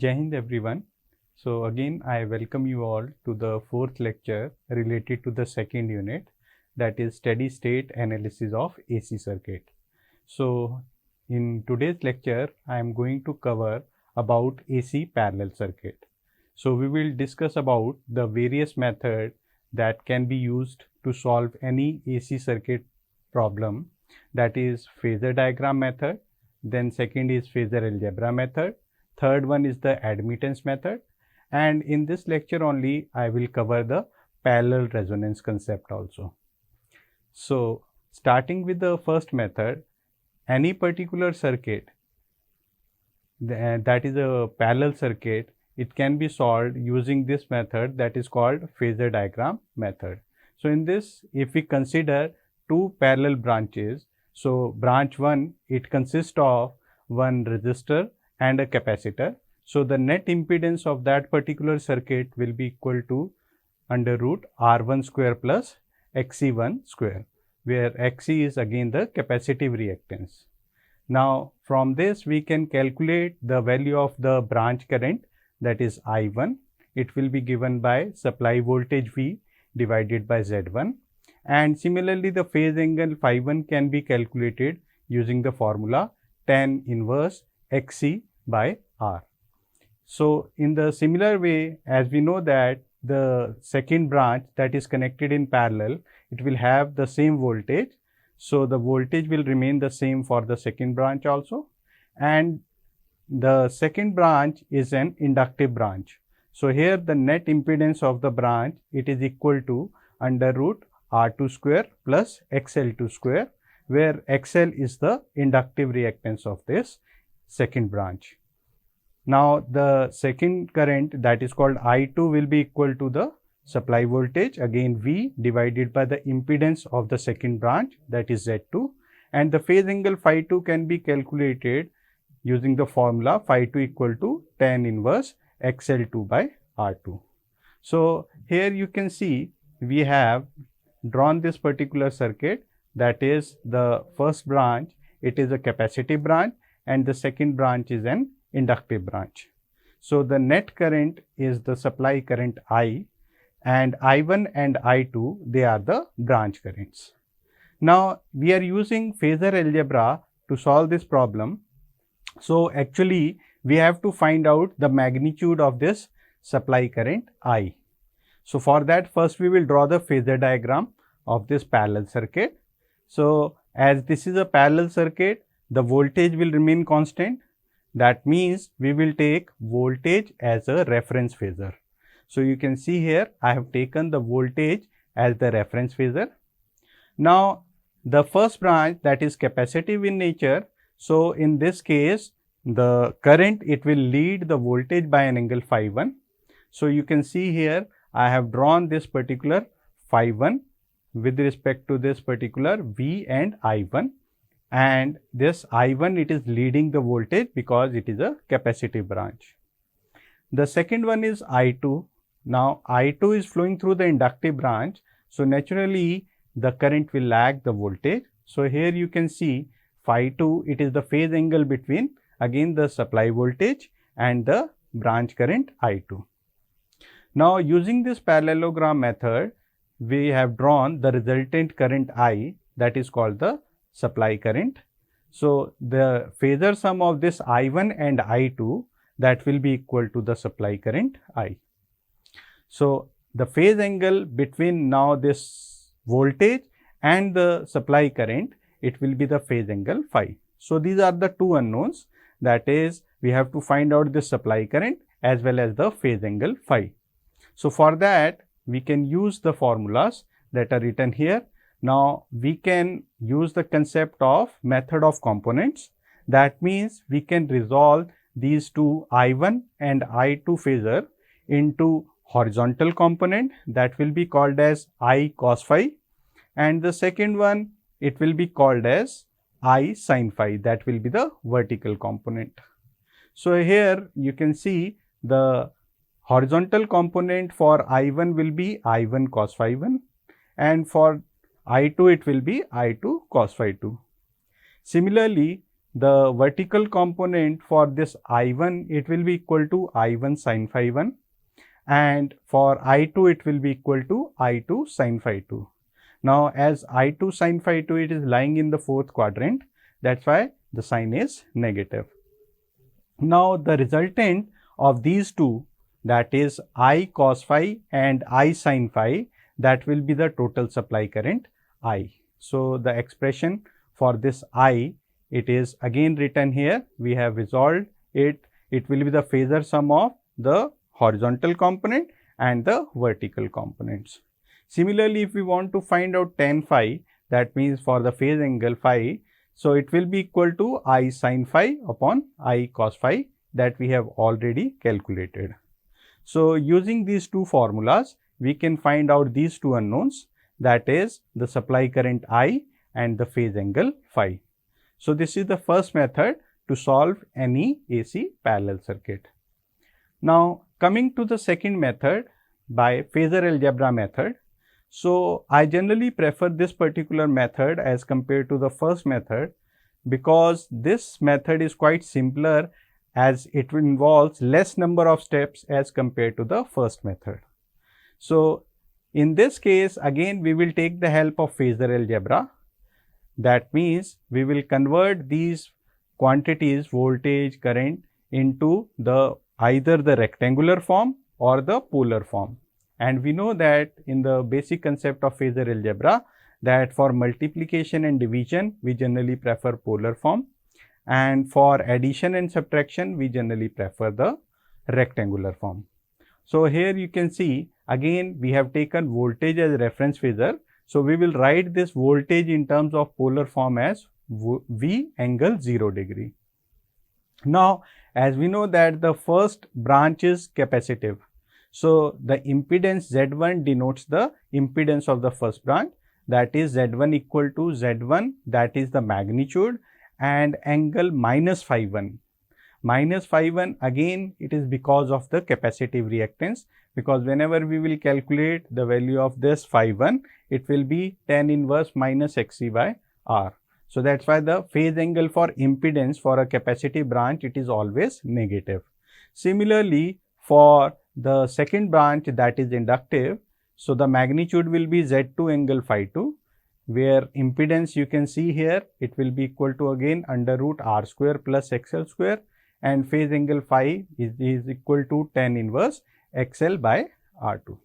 Jai Hind everyone. So again I welcome you all to the fourth lecture related to the second unit, that is steady state analysis of AC circuit. So in today's lecture I am going to cover about AC parallel circuit. So we will discuss about the various methods that can be used to solve any AC circuit problem, that is phasor diagram method, then second is phasor algebra method, third one is the admittance method, and in this lecture only I will cover the parallel resonance concept also. So starting with the first method, any particular circuit that is a parallel circuit, it can be solved using this method that is called phasor diagram method. So in this, if we consider two parallel branches, so branch 1, it consists of one resistor and a capacitor. So the net impedance of that particular circuit will be equal to under root R1 square plus XC1 square, where XC is again the capacitive reactance. Now from this we can calculate the value of the branch current, that is I1. It will be given by supply voltage V divided by Z1, and similarly the phase angle phi1 can be calculated using the formula tan inverse XC by R. So in the similar way, as we know that the second branch that is connected in parallel, it will have the same voltage. So the voltage will remain the same for the second branch also, and the second branch is an inductive branch. So here the net impedance of the branch, it is equal to under root R2 square plus XL2 square, where XL is the inductive reactance of this second branch. Now the second current, that is called I2, will be equal to the supply voltage, again V divided by the impedance of the second branch, that is Z2, and the phase angle phi 2 can be calculated using the formula phi 2 equal to tan inverse XL2 by R2. So here you can see we have drawn this particular circuit, that is the first branch, it is a capacitive branch, and the second branch is an inductive branch. So the net current is the supply current I, and I1 and I2, they are the branch currents. Now we are using phasor algebra to solve this problem. So actually we have to find out the magnitude of this supply current I. So for that, first we will draw the phasor diagram of this parallel circuit. So as this is a parallel circuit, the voltage will remain constant. That means we will take voltage as a reference phasor. So you can see here I have taken the voltage as the reference phasor. Now the first branch, that is capacitive in nature. So in this case the current, it will lead the voltage by an angle phi 1. So you can see here I have drawn this particular phi 1 with respect to this particular V and I1, and this I1, it is leading the voltage because it is a capacitive branch. The second one is I2. Now I2 is flowing through the inductive branch, so naturally the current will lag the voltage. So here you can see phi 2, it is the phase angle between again the supply voltage and the branch current I2. Now using this parallelogram method, we have drawn the resultant current I, that is called the supply current. So the phasor sum of this I1 and I2, that will be equal to the supply current I. So the phase angle between now this voltage and the supply current, it will be the phase angle phi. So these are the two unknowns, that is we have to find out the supply current as well as the phase angle phi. So for that we can use the formulas that are written here. Now we can use the concept of method of components. That means we can resolve these two I1 and I2 phasor into horizontal component, that will be called as I cos phi, and the second one, it will be called as I sin phi, that will be the vertical component. So here you can see the horizontal component for I1 will be I1 cos phi 1, and for I2 it will be I2 cos phi 2. Similarly, the vertical component for this I1, it will be equal to I1 sin phi 1, and for I2 it will be equal to I2 sin phi 2. Now as I2 sin phi 2, it is lying in the fourth quadrant, that's why the sign is negative. Now the resultant of these two, that is I cos phi and I sin phi, that will be the total supply current I. So the expression for this I, it is again written here, we have resolved it, it will be the phasor sum of the horizontal component and the vertical components. Similarly, if we want to find out tan phi, that means for the phase angle phi, so it will be equal to I sin phi upon I cos phi, that we have already calculated. So using these two formulas, we can find out these two unknowns, that is the supply current I and the phase angle phi. So this is the first method to solve any AC parallel circuit. Now coming to the second method, by phasor algebra method. So I generally prefer this particular method as compared to the first method, because this method is quite simpler as it involves less number of steps as compared to the first method. So in this case, again we will take the help of phasor algebra. That means we will convert these quantities, voltage, current, into the either the rectangular form or the polar form. And we know that in the basic concept of phasor algebra, that for multiplication and division we generally prefer polar form, and for addition and subtraction we generally prefer the rectangular form. So here you can see again we have taken voltage as reference phasor. So we will write this voltage in terms of polar form as V angle 0 degree. Now as we know that the first branch is capacitive, so the impedance Z1 denotes the impedance of the first branch, that is Z1 equal to Z1, that is the magnitude, and angle minus phi 1. Minus phi 1, again it is because of the capacitive reactance, because whenever we will calculate the value of this phi 1, it will be tan inverse minus Xc by R. So that's why the phase angle for impedance for a capacitive branch, it is always negative. Similarly, for the second branch, that is inductive, so the magnitude will be Z2 angle phi 2, where impedance you can see here, it will be equal to again under root R square plus XL square, and phase angle phi is equal to tan inverse XL by R2.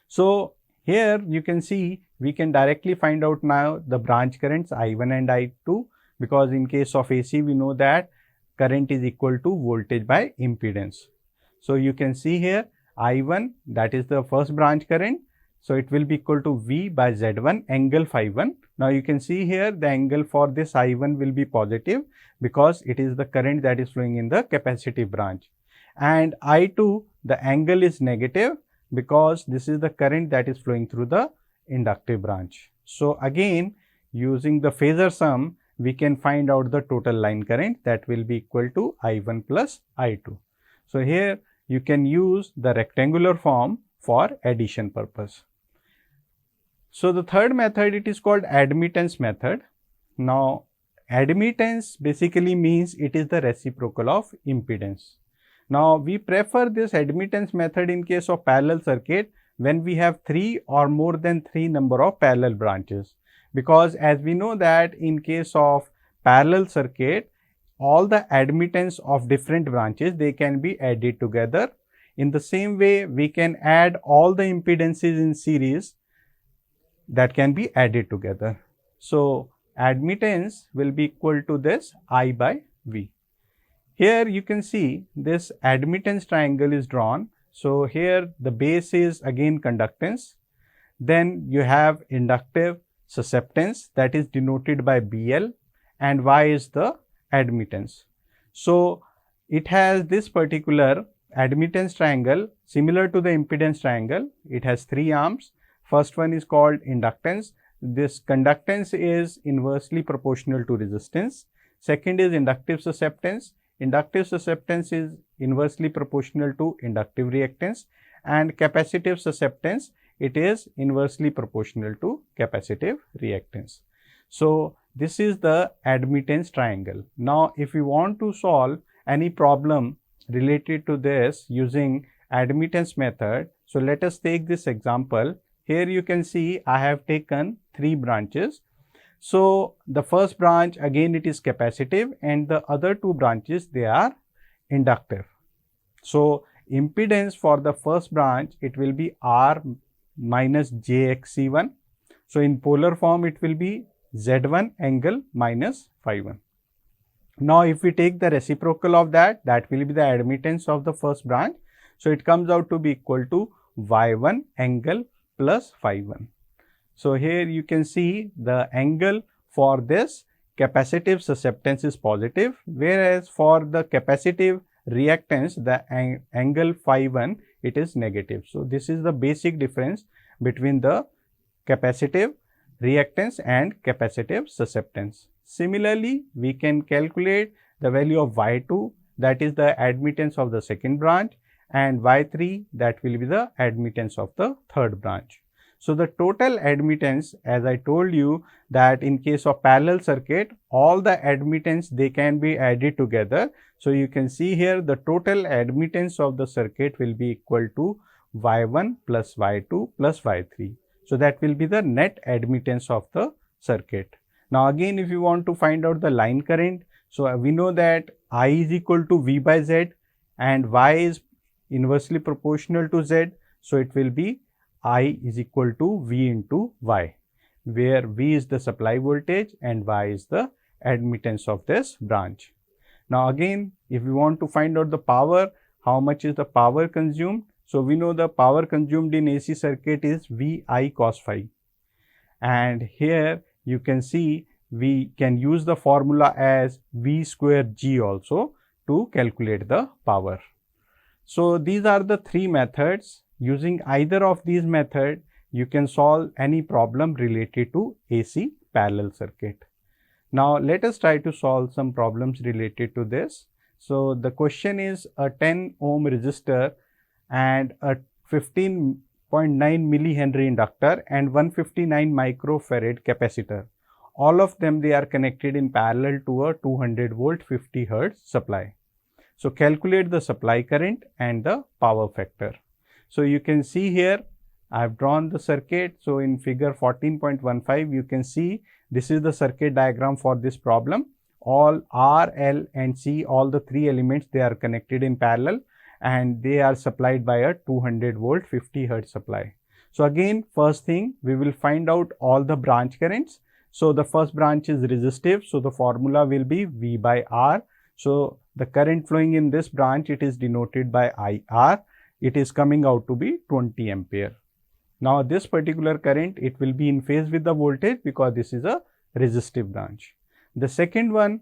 So here you can see we can directly find out now the branch currents I1 and I2, because in case of AC we know that current is equal to voltage by impedance. So you can see here I1, that is the first branch current, so it will be equal to V by Z1 angle phi 1. Now you can see here the angle for this I1 will be positive, because it is the current that is flowing in the capacitive branch, and I2, the angle is negative, because this is the current that is flowing through the inductive branch. So again using the phasor sum, we can find out the total line current, that will be equal to I1 plus I2. So here you can use the rectangular form for addition purpose. So the third method, it is called admittance method. Now admittance basically means it is the reciprocal of impedance. Now we prefer this admittance method in case of parallel circuit when we have 3 or more than 3 number of parallel branches, because as we know that in case of parallel circuit, all the admittance of different branches, they can be added together. In the same way, we can add all the impedances in series that can be added together. So admittance will be equal to this I by V. Here you can see this admittance triangle is drawn. So here the base is again conductance, then you have inductive susceptance, that is denoted by BL, and Y is the admittance. So it has this particular admittance triangle similar to the impedance triangle. It has 3 arms. First one is called inductance. This conductance is inversely proportional to resistance. Second is inductive susceptance. Inductive susceptance is inversely proportional to inductive reactance, and capacitive susceptance, it is inversely proportional to capacitive reactance. So this is the admittance triangle. Now, if you want to solve any problem related to this using admittance method, so let us take this example. Here you can see I have taken 3 branches. So, the first branch again it is capacitive and the other 2 branches they are inductive. So, impedance for the first branch it will be R minus jXC1. So, in polar form it will be Z1 angle minus phi 1. Now, if we take the reciprocal of that, that will be the admittance of the first branch. So, it comes out to be equal to Y1 angle plus phi 1. So, here you can see the angle for this capacitive susceptance is positive, whereas for the capacitive reactance the angle phi 1 it is negative. So, this is the basic difference between the capacitive reactance and capacitive susceptance. Similarly, we can calculate the value of Y2, that is the admittance of the second branch, and Y3 that will be the admittance of the third branch. So, the total admittance, as I told you that in case of parallel circuit, all the admittance they can be added together. So, you can see here the total admittance of the circuit will be equal to Y1 plus Y2 plus Y3. So, that will be the net admittance of the circuit. Now, again if you want to find out the line current, so we know that I is equal to V by Z and Y is inversely proportional to Z. So, it will be I is equal to V into Y, where V is the supply voltage and Y is the admittance of this branch. Now, again if we want to find out the power, how much is the power consumed? So, we know the power consumed in AC circuit is VI cos phi, and here you can see we can use the formula as V square G also to calculate the power. So, these are the 3 methods. Using either of these methods, you can solve any problem related to AC parallel circuit. Now, let us try to solve some problems related to this. So, the question is a 10 ohm resistor and a 15.9 millihenry inductor and 159 microfarad capacitor. All of them they are connected in parallel to a 200 volt 50 hertz supply. So, calculate the supply current and the power factor. So, you can see here I have drawn the circuit. So, in figure 14.15 you can see this is the circuit diagram for this problem. All R, L and C, all the 3 elements they are connected in parallel and they are supplied by a 200 volt 50 hertz supply. So, again first thing we will find out all the branch currents. So, the first branch is resistive. So, the formula will be V by R. So, the current flowing in this branch it is denoted by IR. It is coming out to be 20 ampere. Now, this particular current it will be in phase with the voltage because this is a resistive branch. The second one,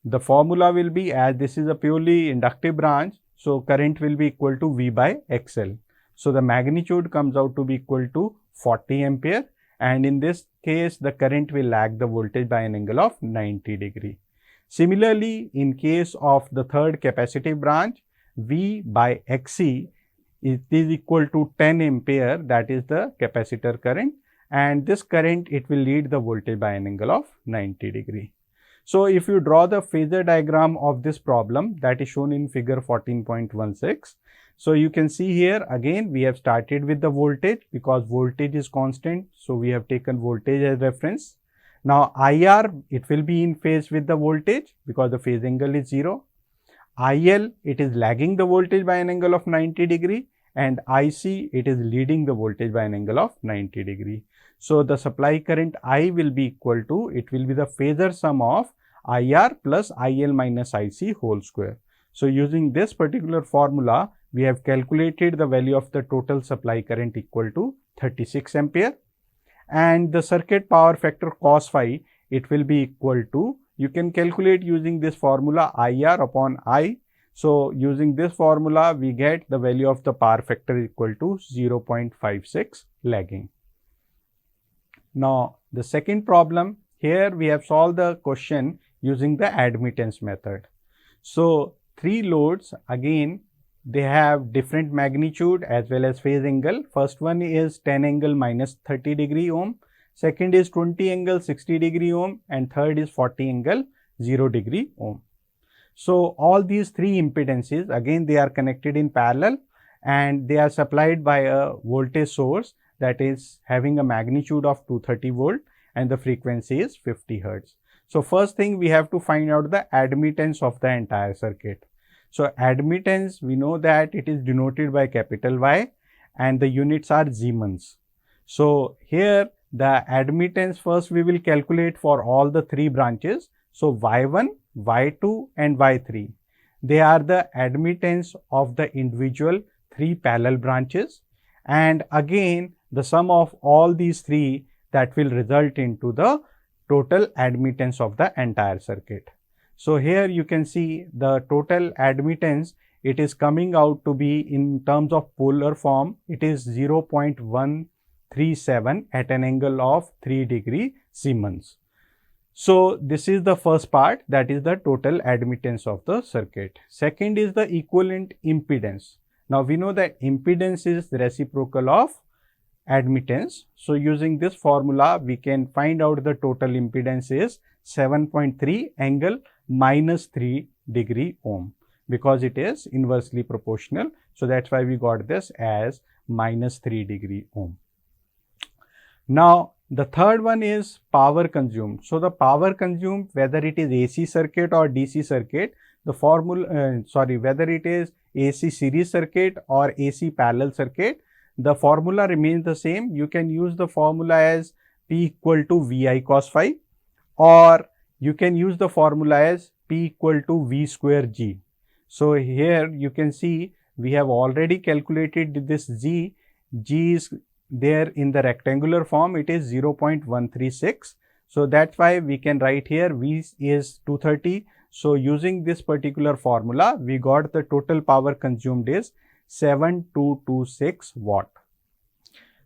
the formula will be, as this is a purely inductive branch, so current will be equal to V by XL. So, the magnitude comes out to be equal to 40 ampere, and in this case the current will lag the voltage by an angle of 90 degree. Similarly, in case of the third capacitive branch, V by XC it is equal to 10 ampere, that is the capacitor current, and this current it will lead the voltage by an angle of 90 degree. So, if you draw the phasor diagram of this problem that is shown in figure 14.16. So, you can see here again we have started with the voltage because voltage is constant. So, we have taken voltage as reference. Now, IR it will be in phase with the voltage because the phase angle is 0. IL it is lagging the voltage by an angle of 90 degree and IC it is leading the voltage by an angle of 90 degree. So, the supply current I will be equal to, it will be the phasor sum of IR plus IL minus IC whole square. So, using this particular formula we have calculated the value of the total supply current equal to 36 ampere, and the circuit power factor cos phi it will be equal to, you can calculate using this formula IR upon I. So, using this formula we get the value of the power factor equal to 0.56 lagging. Now, the second problem, here we have solved the question using the admittance method. So, 3 loads again they have different magnitude as well as phase angle. First one is 10 angle minus 30 degree ohm, second is 20 angle 60 degree ohm, and third is 40 angle 0 degree ohm. So all these three impedances, again they are connected in parallel and they are supplied by a voltage source that is having a magnitude of 230 volt and the frequency is 50 hertz. So first thing we have to find out the admittance of the entire circuit. So admittance, we know that it is denoted by capital Y and the units are Siemens. So here the admittance first we will calculate for all the three branches. So Y1, Y2 and Y3, they are the admittance of the individual three parallel branches, and again the sum of all these three that will result into the total admittance of the entire circuit. So here you can see the total admittance, it is coming out to be in terms of polar form, it is 0.137 at an angle of 3 degree Siemens. So this is the first part, that is the total admittance of the circuit. Second is the equivalent impedance. Now we know that impedance is the reciprocal of admittance. So using this formula we can find out the total impedance is 7.3 angle minus 3 degree ohm, because it is inversely proportional. So that's why we got this as minus 3 degree ohm. Now the third one is power consumed. So the power consumed, whether it is AC circuit or DC circuit, the formula, whether it is AC series circuit or AC parallel circuit, the formula remains the same. You can use the formula as P equal to VI cos phi, or you can use the formula as P equal to V square G. So here you can see we have already calculated this G. G is there in the rectangular form, it is 0.136. So that's why we can write here V is 230. So using this particular formula, we got the total power consumed is 7226 watt.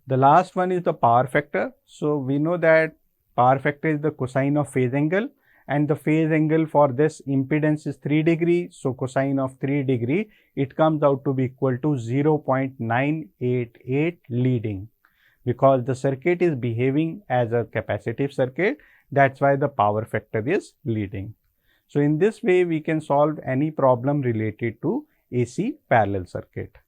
The last one is the power factor. So we know that power factor is the cosine of phase angle, and the phase angle for this impedance is 3 degree. So cosine of 3 degree, it comes out to be equal to 0.988 leading, because the circuit is behaving as a capacitive circuit. That's why the power factor is leading. So in this way we can solve any problem related to AC parallel circuit.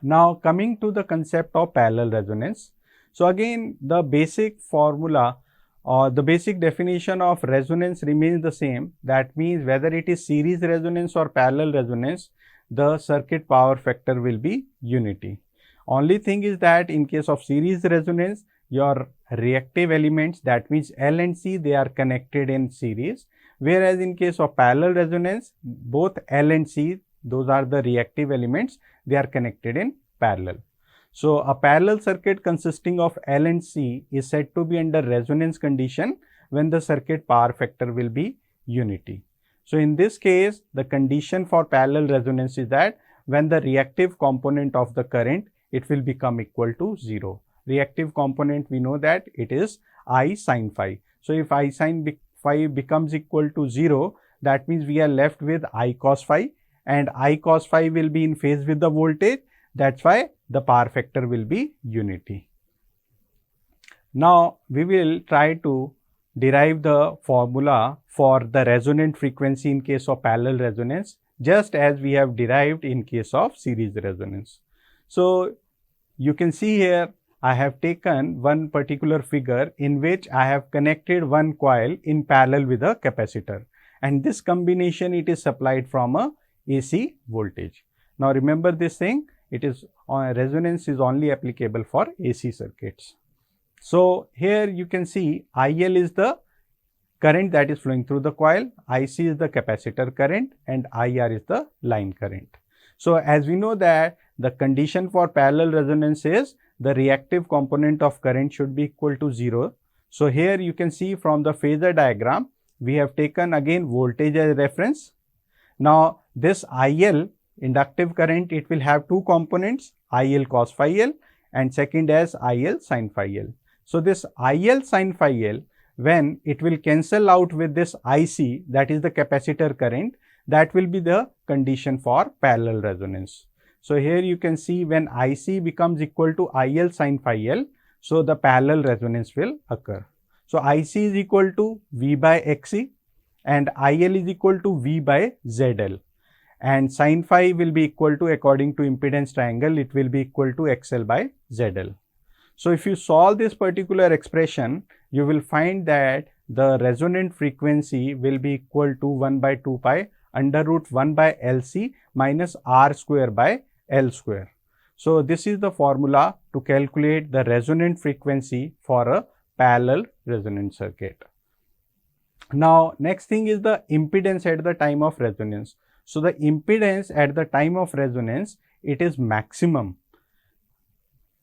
Now coming to the concept of parallel resonance. So again the basic formula or the basic definition of resonance remains the same. That means whether it is series resonance or parallel resonance, the circuit power factor will be unity. Only thing is that in case of series resonance, your reactive elements, that means L and C, they are connected in series, whereas in case of parallel resonance, both L and C, those are the reactive elements, they are connected in parallel. So a parallel circuit consisting of L and C is said to be under resonance condition when the circuit power factor will be unity. So in this case, the condition for parallel resonance is that when the reactive component of the current, it will become equal to 0. Reactive component, we know that it is I sin phi. So if I sin phi becomes equal to 0, that means we are left with I cos phi, and I cos phi will be in phase with the voltage. That's why the power factor will be unity. Now we will try to derive the formula for the resonant frequency in case of parallel resonance, just as we have derived in case of series resonance. So you can see here I have taken one particular figure in which I have connected one coil in parallel with a capacitor, and this combination, it is supplied from a AC voltage. Now remember this thing, it is resonance is only applicable for AC circuits. So here you can see IL is the current that is flowing through the coil, IC is the capacitor current, and IR is the line current. So as we know that the condition for parallel resonance is the reactive component of current should be equal to 0. So here you can see from the phasor diagram, we have taken again voltage as reference. Now this IL, inductive current, it will have two components, IL cos phi L and second as IL sin phi L. So this IL sin phi L, when it will cancel out with this IC, that is the capacitor current, that will be the condition for parallel resonance. So here you can see when IC becomes equal to IL sin phi L, so the parallel resonance will occur. So IC is equal to V by XC and IL is equal to V by ZL, and sin phi will be equal to, according to impedance triangle, it will be equal to XL by ZL. So if you solve this particular expression, you will find that the resonant frequency will be equal to 1 by 2 pi under root 1 by LC minus R square by L square. So this is the formula to calculate the resonant frequency for a parallel resonant circuit. Now next thing is the impedance at the time of resonance. So the impedance at the time of resonance, it is maximum.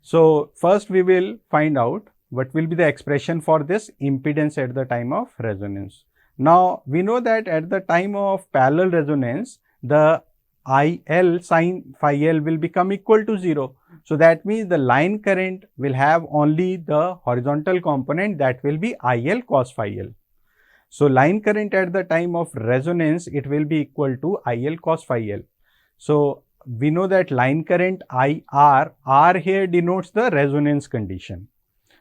So first we will find out what will be the expression for this impedance at the time of resonance. Now we know that at the time of parallel resonance, the IL sin phi L will become equal to 0. So that means the line current will have only the horizontal component, that will be IL cos phi L. So line current at the time of resonance, it will be equal to IL cos phi L. So we know that line current IR, R here denotes the resonance condition.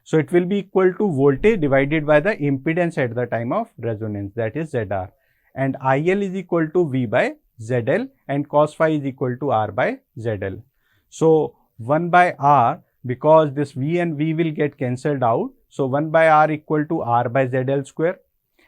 So it will be equal to voltage divided by the impedance at the time of resonance, that is ZR, and IL is equal to V by ZL and cos phi is equal to R by ZL. So 1 by R, because this V and V will get cancelled out, so 1 by R equal to R by ZL square,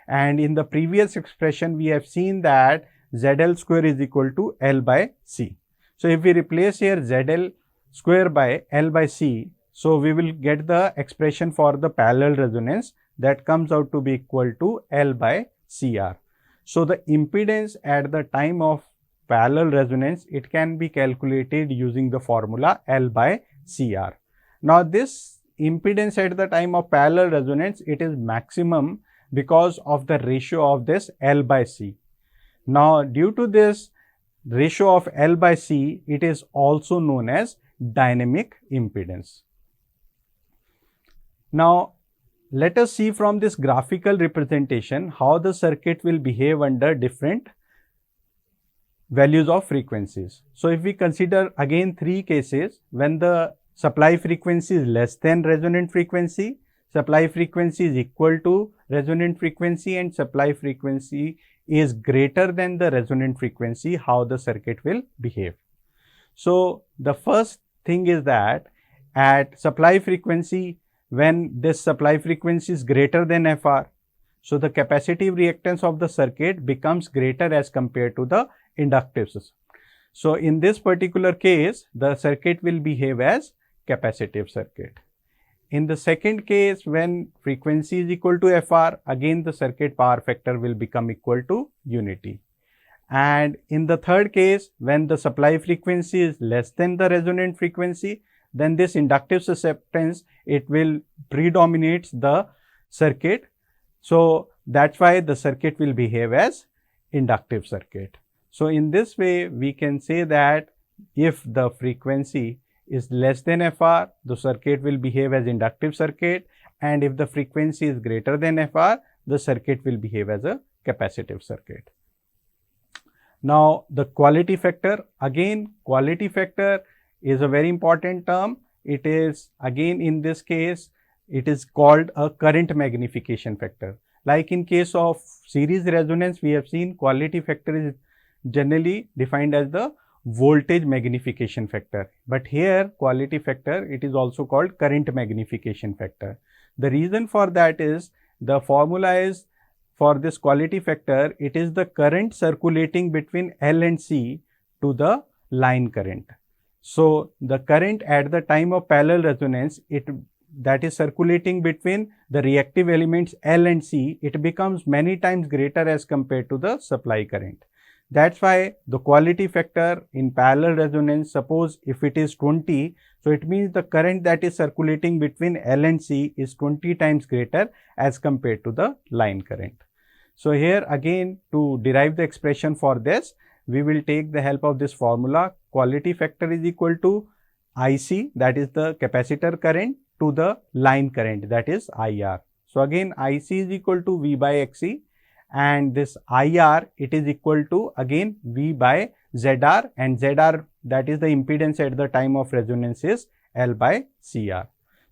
and in the previous expression we have seen that ZL square is equal to L by C. So if we replace here ZL square by L by C, so we will get the expression for the parallel resonance, that comes out to be equal to L by CR. So the impedance at the time of parallel resonance, it can be calculated using the formula L by CR. Now this impedance at the time of parallel resonance, it is maximum because of the ratio of this L by C. Now due to this ratio of L by C, it is also known as dynamic impedance. Now let us see from this graphical representation how the circuit will behave under different values of frequencies. So if we consider again three cases, when the supply frequency is less than resonant frequency, supply frequency is equal to resonant frequency, and supply frequency is greater than the resonant frequency, how the circuit will behave. So the first thing is that at supply frequency, when this supply frequency is greater than FR, so the capacitive reactance of the circuit becomes greater as compared to the inductive system. So in this particular case, the circuit will behave as capacitive circuit. In the second case, when frequency is equal to FR, again the circuit power factor will become equal to unity. And in the third case, when the supply frequency is less than the resonant frequency, then this inductive susceptance, it will predominate the circuit. So that's why the circuit will behave as inductive circuit. So in this way, we can say that if the frequency is less than FR, the circuit will behave as inductive circuit, and if the frequency is greater than FR, the circuit will behave as a capacitive circuit. Now the quality factor, again quality factor is a very important term. It is again in this case, it is called a current magnification factor. Like in case of series resonance, we have seen quality factor is generally defined as the voltage magnification factor, but here quality factor, it is also called current magnification factor. The reason for that is, the formula is for this quality factor, it is the current circulating between L and C to the line current. So the current at the time of parallel resonance, that is circulating between the reactive elements L and C, it becomes many times greater as compared to the supply current. That's why the quality factor in parallel resonance, suppose if it is 20, so it means the current that is circulating between L and C is 20 times greater as compared to the line current. So here again, to derive the expression for this, we will take the help of this formula. Quality factor is equal to IC, that is the capacitor current, to the line current, that is IR. So again IC is equal to V by XC, and this IR, it is equal to again V by ZR, and ZR, that is the impedance at the time of resonance, is L by CR.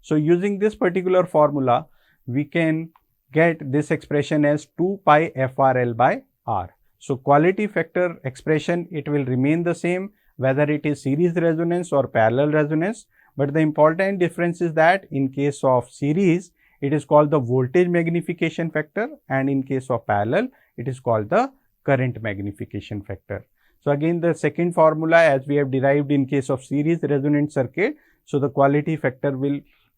So using this particular formula, we can get this expression as 2 pi FRL by R. So quality factor expression, it will remain the same whether it is series resonance or parallel resonance, but the important difference is that in case of series, it is called the voltage magnification factor, and in case of parallel, it is called the current magnification factor. So again, the second formula as we have derived in case of series resonant circuit, so the quality factor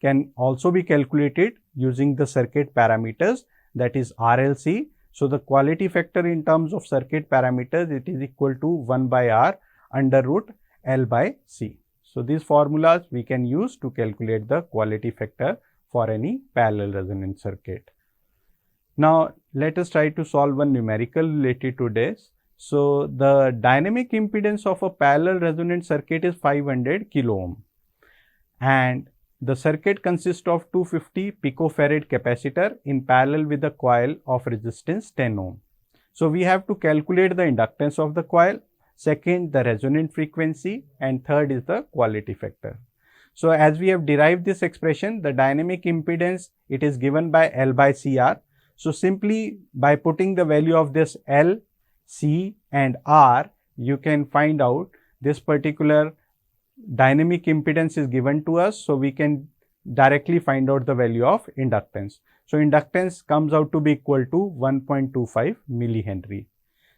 can also be calculated using the circuit parameters, that is RLC. So the quality factor in terms of circuit parameters, it is equal to 1 by R under root L by C. So these formulas we can use to calculate the quality factor for any parallel resonant circuit. Now let us try to solve one numerical related to this. So the dynamic impedance of a parallel resonant circuit is 500 kilo ohm, and the circuit consists of 250 picofarad capacitor in parallel with a coil of resistance 10 ohm. So we have to calculate the inductance of the coil, second the resonant frequency, and third is the quality factor. So as we have derived this expression, the dynamic impedance, it is given by L by CR. So simply by putting the value of this L, C and R, you can find out this particular dynamic impedance is given to us. So we can directly find out the value of inductance. So inductance comes out to be equal to 1.25 millihenry.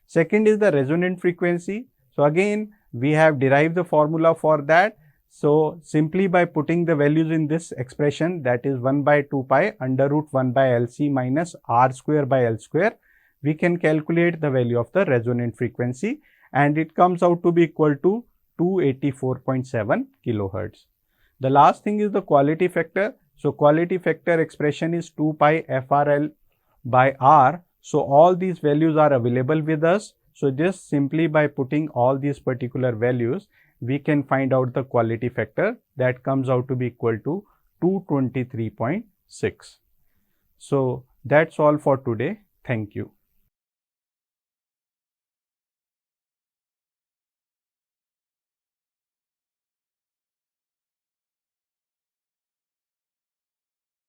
Second is the resonant frequency. So again, we have derived the formula for that. So simply by putting the values in this expression, that is 1 by 2 pi under root 1 by LC minus R square by L square, we can calculate the value of the resonant frequency, and it comes out to be equal to 284.7 kilohertz. The last thing is the quality factor. So quality factor expression is 2 pi FRL by R. So all these values are available with us. So just simply by putting all these particular values, we can find out the quality factor, that comes out to be equal to 223.6. So that's all for today. Thank you.